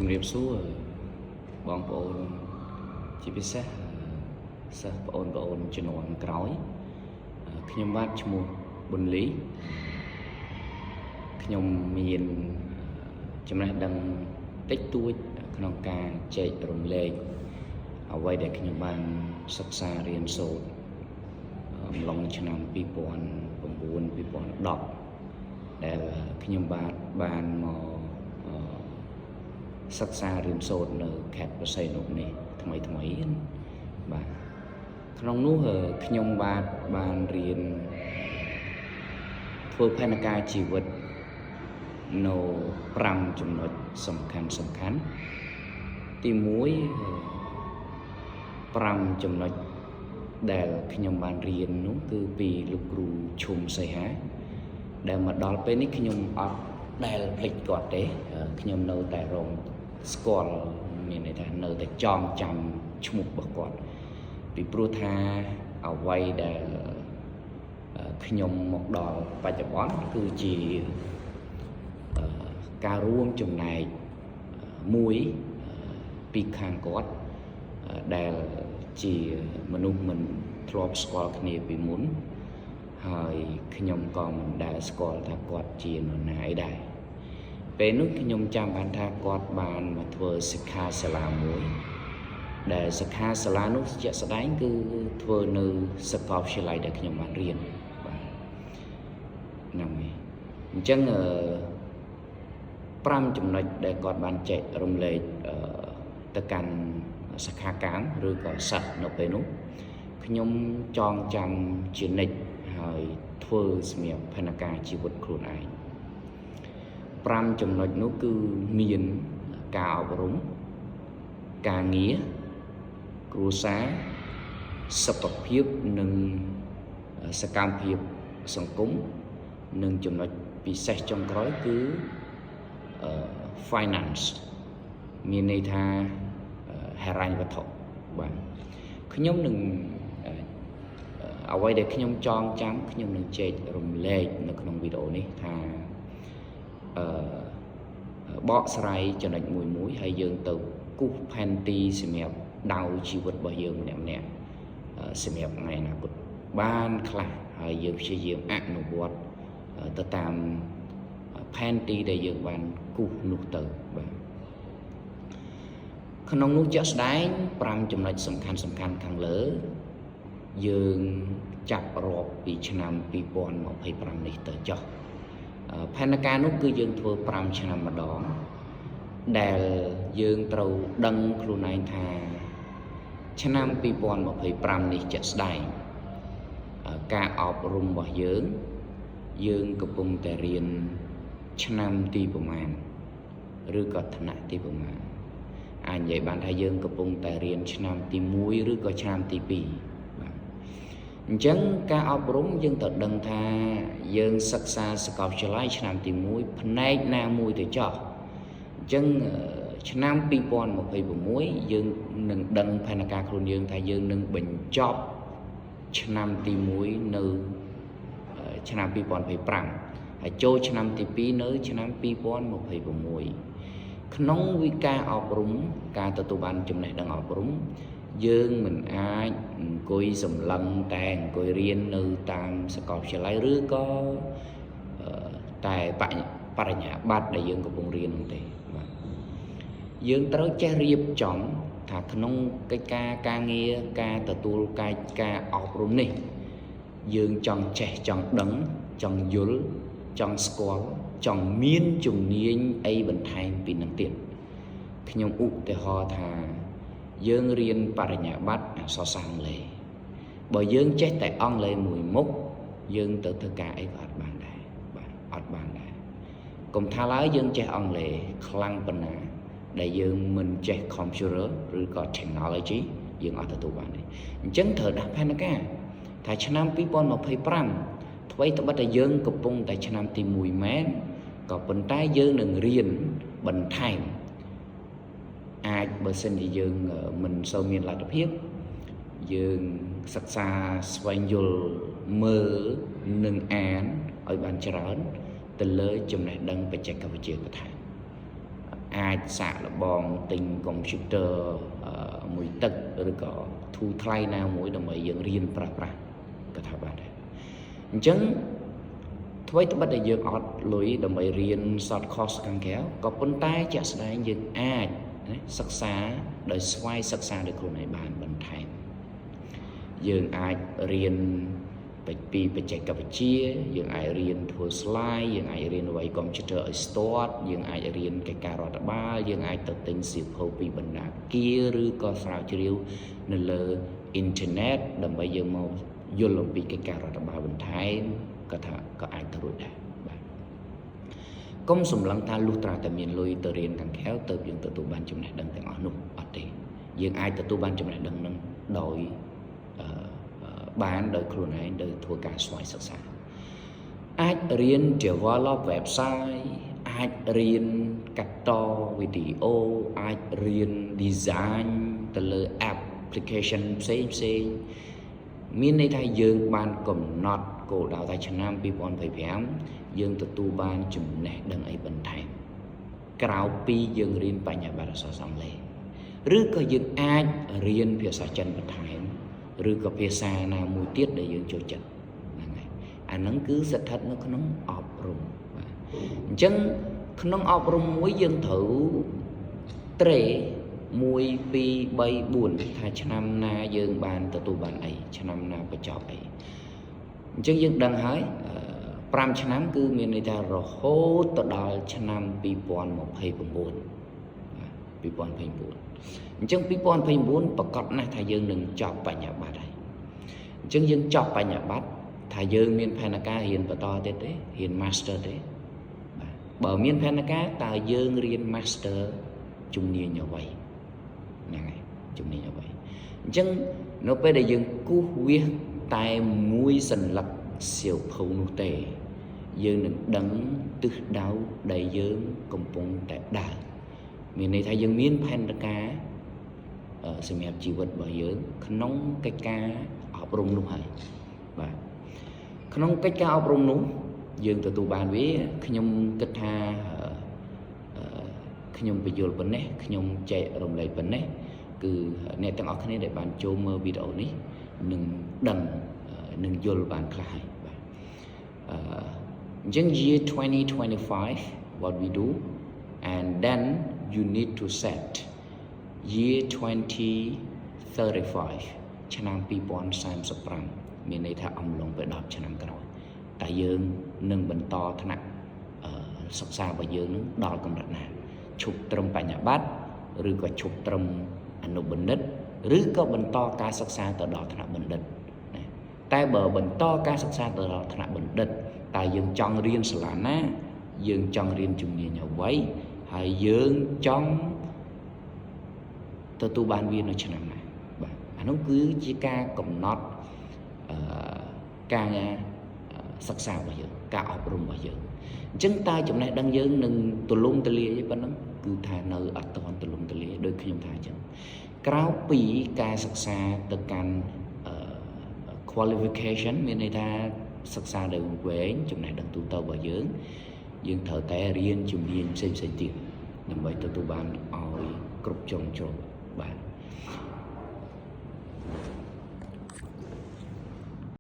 ជំរាបសួរបងប្អូនជាពិសេសសិស្សបងប្អូនជំនាន់ក្រោយខ្ញុំបាទឈ្មោះប៊ុនលីខ្ញុំមានចំណេះដឹងតិចតួចក្នុងការចែករំលែកអ្វីដែលខ្ញុំបានសិក្សារៀនសូត្រអំឡុងឆ្នាំ2009 2010ដែលខ្ញុំបានមកសិក្សារៀនសូត្រនៅខេត្តបរសៃនុនេះថ្មីបាទក្នុងនោះខ្ញុំបានរៀនធ្វើផែនការជីវិតនៅ5ចំណុចសំខាន់ទី1 5ចំណុចដែលខ្ញុំបានរៀននោះគឺពីលោកគ្រូឈុំសីហាដែលមកដល់ពេលនេះខ្ញុំអត់ដែលភ្លេចគាត់ទេខ្ញុំនៅតែរងស្គាល់មានន័យថានៅតែចងចាំឈ្មោះរបស់គាត់ពីព្រោះថាអ្វីដែលខ្ញុំមកដល់បច្ចុប្បន្នគឺជាការរួមចំណែកមួយពីខាងគាត់ដែលជាមនុស្សមិនធ្លាប់ស្គាល់គ្នាពីមុនហើយខ្ញុំក៏មិនដែលស្គាល់ថាគាត់ជានរណាអីដែរពេលនោះខ្ញុំចាំបានថាគាត់បានមកធ្វើសិក្ខាសាលាមួយដែលសិក្ខាសាលានោះជាក់ស្ដែងគឺធ្វើនៅសាកលវិទ្យាល័យដែលខ្ញុំបានរៀនបាទហ្នឹងហើយអញ្ចឹង5ចំណុចដែលគាត់បានចែករំលែកទៅកាន់សិក្ខាកាមឬក៏សិស្សនៅពេលនោះខ្ញុំចងចាំជានិច្ចហើយធ្វើសម្រាប់ផែនការជីវិតខ្លួនឯង5ចំណុចនោះគឺមានការអប់រំការងារគ្រួសារសុខភាពនិងសកម្មភាពសង្គមនិងចំណុចពិសេសចុងក្រោយគឺ finance មានន័យថាហិរញ្ញវត្ថុបាទខ្ញុំនឹងអ្វីដែលខ្ញុំចងចាំខ្ញុំនឹងចែករំលែកនៅក្នុងវីដេអូនេះថាបកស្រាយចំណុចមួយហើយយើងទៅគូសផែនទីសម្រាប់ដៅជីវិតរបស់យើងម្នាក់សម្រាប់ថ្ងៃអនាគតបានខ្លះហើយយើងព្យាយាមអនុវត្តទៅតាមផែនទីដែលយើងបានគូសនោះទៅបាទក្នុងនោះជាក់ស្ដែង5ចំណុចសំខាន់ខាងលើយើងចាប់រាប់ពីឆ្នាំ2025នេះទៅចុះផែនការនោះគឺយើងធ្វើ5ឆ្នាំម្ដងដែលយើងត្រូវដឹងខ្លួនឯងថាឆ្នាំ2025នេះជាក់ស្ដែងការអប់រំរបស់យើងកំពុងតែរៀនឆ្នាំទីប្រមាណឬក៏ថ្នាក់ទីប្រមាណអាចនិយាយបានថាយើងកំពុងតែរៀនឆ្នាំទី1ឬក៏ឆ្នាំទី2បាទអញ្ចឹងការអប់រំយើងត្រូវដឹងថាយើងសិក្សាសាកលវិទ្យាល័យឆ្នាំទី1ផ្នែកណាមួយទៅចោះអញ្ចឹងឆ្នាំ2026យើងនឹងដឹងផែនការខ្លួនយើងថាយើងនឹងបញ្ចប់ឆ្នាំទី1នៅឆ្នាំ2025ហើយចូលឆ្នាំទី2នៅឆ្នាំ2026ក្នុងវិការអប់រំការទទួលបានចំណេះដឹងអប់រំយើងមិនអាចអង្គុយសម្លឹងតែអង្គុយរៀននៅតាមសាកលវិទ្យាល័យឬក៏តែបរិញ្ញាបត្រដែលយើងកំពុងរៀននោះទេបាទយើងត្រូវចេះរៀបចំថាក្នុងកិច្ចការងារការទទួលការអប់រំនេះយើងចង់ចេះចង់ដឹងចង់យល់ចង់ស្គាល់ចង់មានជំនាញអីបន្ថែមពីនឹងទៀតខ្ញុំឧទាហរណ៍ថាយើងរៀនបរិញ្ញាបត្រអក្សរសាស្ត្រអង់គ្លេសបើយើងចេះតែអង់គ្លេសមួយមុខយើងទៅធ្វើការអីក៏អត់បានដែរបាទអត់បានដែរកុំថាឡើយយើងចេះអង់គ្លេសខ្លាំងប៉ុណ្ណាដែលយើងមិនចេះ computer ឬក៏ technology យើងអត់ទទួលបានទេអញ្ចឹងត្រូវដាក់ផែនការថាឆ្នាំ2025អ្វីត្បិតតែយើងកំពុងតែឆ្នាំទី1មែនក៏ប៉ុន្តែយើងនឹងរៀនបន្ថែមអាចបើសិនជាយើងមិនសូវមានលទ្ធភាពយើងសិក្សាស្វែងយល់មើលនិងអានឲ្យបានច្រើនទៅលើចំណេះដឹងបច្ចេកវិទ្យាបន្ថែម អាចសាកល្បងទិញកុំព្យូទ័រមួយទឹកឬក៏ធូរថ្លៃណាមួយដើម្បីយើងរៀនប្រើប្រាស់ក៏ថាបានដែរអញ្ចឹងអ្វីត្បិតតែយើងអត់លុយដើម្បីរៀន short course ខាងក្រៅក៏ប៉ុន្តែជាក់ស្ដែងយើងអាចសិក្សាដោយស្វ័យសិក្សាដោយខ្លួនឯងបានបន្ថែមយើងអាចរៀនពីបច្ចេកវិទ្យាយើងអាចរៀនធ្វើ slide យើងអាចរៀនវាយកុំព្យូទ័រឲ្យស្ទាត់យើងអាចរៀនកិច្ចការរដ្ឋបាលយើងអាចទៅទិញសៀវភៅពីបណ្ដាគារឬក៏ស្រាវជ្រាវនៅលើអ៊ីនធឺណិតដើម្បីយើងមកយល់អំពីកិច្ចការរដ្ឋបាលបន្ថែមក៏ថាក៏អាចទៅរួចដែរបាទកុំសម្លឹងថាលុះត្រាតែមានលុយទៅរៀនខាងក្រៅទៅយើងទទួលបានចំណេះដឹងទាំងអស់នោះអត់ទេយើងអាចទទួលបានចំណេះដឹងនឹងដោយបានដោយខ្លួនឯងដោយធ្វើការស្វ័យសិក្សាអាចរៀន develop website អាចរៀនកាត់តវីដេអូអាចរៀន design ទៅលើ application ផ្សេងមានន័យថាយើងបានកំណត់គោលដៅថាឆ្នាំ2025យើងទទួលបានចំណេះដឹងអីបន្ថែមក្រៅពីយើងរៀនបញ្ញាបត្រអក្សរសាស្ត្រអង់គ្លេសឬក៏យើងអាចរៀនភាសាចិនបន្ថែមឬក៏ភាសាណាមួយទៀតដែលយើងចូលចិត្តហ្នឹងហើយអាហ្នឹងគឺស្ថិតនៅក្នុងអប់រំបាទអញ្ចឹងក្នុងអប់រំមួយយើងត្រូវត្រេ1 2 3 4ថាឆ្នាំណាយើងបានទទួលបានអីឆ្នាំណាបញ្ចប់អីអញ្ចឹងយើងដឹងហើយ5ឆ្នាំគឺមានន័យថារហូតទៅដល់ឆ្នាំ2029អញ្ចឹង2029ប្រកាសណាស់ថាយើងនឹងចប់បញ្ញាបត្រហើយអញ្ចឹងយើងចប់បញ្ញាបត្រថាយើងមានផែនការរៀនបន្តទៀតទេរៀន Master ទេបាទបើមានផែនការតើយើងរៀន Master ជំនាញអ្វីហ្នឹងហើយជំនាញអ្វីអញ្ចឹងនៅពេលដែលយើងគូសវាសតែមួយសន្លឹកសៀវភៅនោះទេយើងនឹងដឹងទិសដៅដែលយើងកំពុងតែដើរមានន័យថាយើងមានផែនការសម្រាប់ជីវិតរបស់យើងក្នុងកិច្ចការអប់រំនោះហើយបាទក្នុងកិច្ចការអប់រំនោះយើងទទួលបានវាខ្ញុំគិតថាខ្ញុំបញ្យល់ប៉ុណ្ណេះខ្ញុំចែករំលែកប៉ុណ្ណេះគឺអ្នកទាំងអស់គ្នាដែលបានចូលមើលវីដេអូនេះនឹងដឹងនឹងយល់បានខ្លះហើយបាទអញ្ចឹង year 2025 what we do and then you need to set year 2035ឆ្នាំ2035មានន័យថាអំឡុងពេល10ឆ្នាំក្រោយតែយើងនឹងបន្តថ្នាក់សិក្សារបស់យើងនឹងដល់កម្រិតណាឈប់ត្រឹមបញ្ញាបត្រឬក៏ឈប់ត្រឹមអនុបណ្ឌិតឬក៏បន្តការសិក្សាទៅដល់ថ្នាក់បណ្ឌិតតែបើបន្តការសិក្សាទៅដល់ថ្នាក់បណ្ឌិតតែយើងចង់រៀនសាលាណាយើងចង់រៀនជំនាញអ្វីហើយយើងចង់ទទួលបានវានៅឆ្នាំណាបាទអានោះគឺជាការកំណត់ការសិក្សារបស់យើងការអប់រំរបស់យើងអញ្ចឹងតើចំណេះដឹងយើងនឹងទូលំទូលាយប៉ុណ្ណឹងគឺថានៅអត់ទាន់ទូលំទូលាយដូចខ្ញុំថាអញ្ចឹងក្រៅពីការសិក្សាទៅកាន់qualification មានន័យថាសិក្សាដោយវែងចំណេះដឹងទូទៅរបស់យើងត្រូវតែរៀនជំនាញផ្សេងៗទៀតដើម្បីទទួលបានឲ្យគ្រប់ជ្រុងជ្រោយបាទ